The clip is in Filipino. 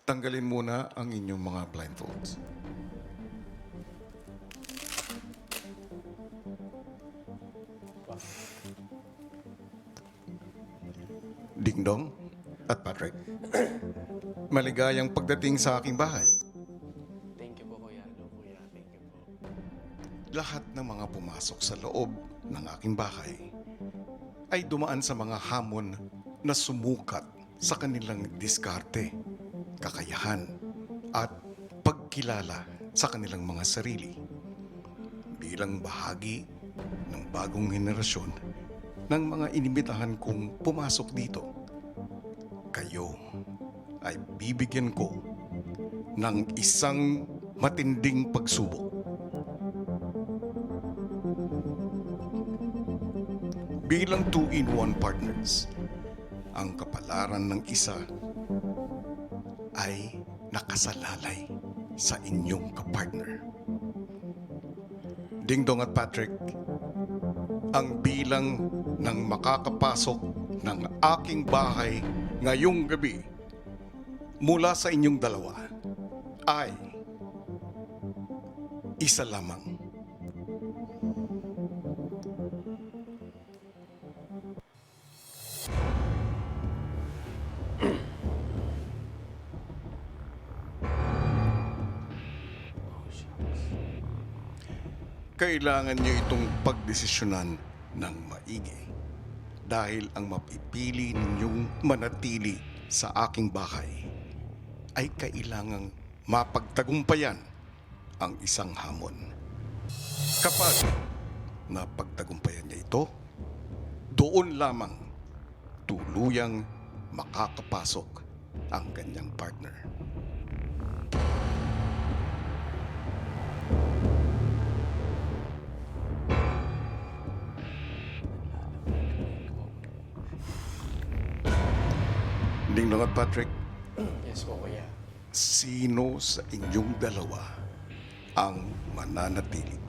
Tanggalin muna ang inyong mga blindfolds. Dingdong at Patrick, maligayang pagdating sa aking bahay. Thank you po, Kuya. Hello, Kuya. Thank you po. Lahat ng mga pumasok sa loob ng aking bahay ay dumaan sa mga hamon na sumukat sa kanilang diskarte, kakayahan, at pagkilala sa kanilang mga sarili. Bilang bahagi ng bagong henerasyon ng mga inimbitahan kong pumasok dito, kayo ay bibigyan ko ng isang matinding pagsubok. Bilang 2-in-1 partners, ang kapalaran ng isa ay nakasalalay sa inyong kapartner. Dingdong at Patrick, ang bilang ng makakapasok ng aking bahay ngayong gabi mula sa inyong dalawa ay isa lamang. Kailangan niyo itong pagdesisyonan ng maigi dahil ang mapipili ninyong manatili sa aking bahay ay kailangang mapagtagumpayan ang isang hamon. Kapag napagtagumpayan niya ito, doon lamang tuluyang makakapasok ang kanyang partner. Dingdong at Patrick, Yes po, Kuya. sino sa inyong dalawa ang mananatili?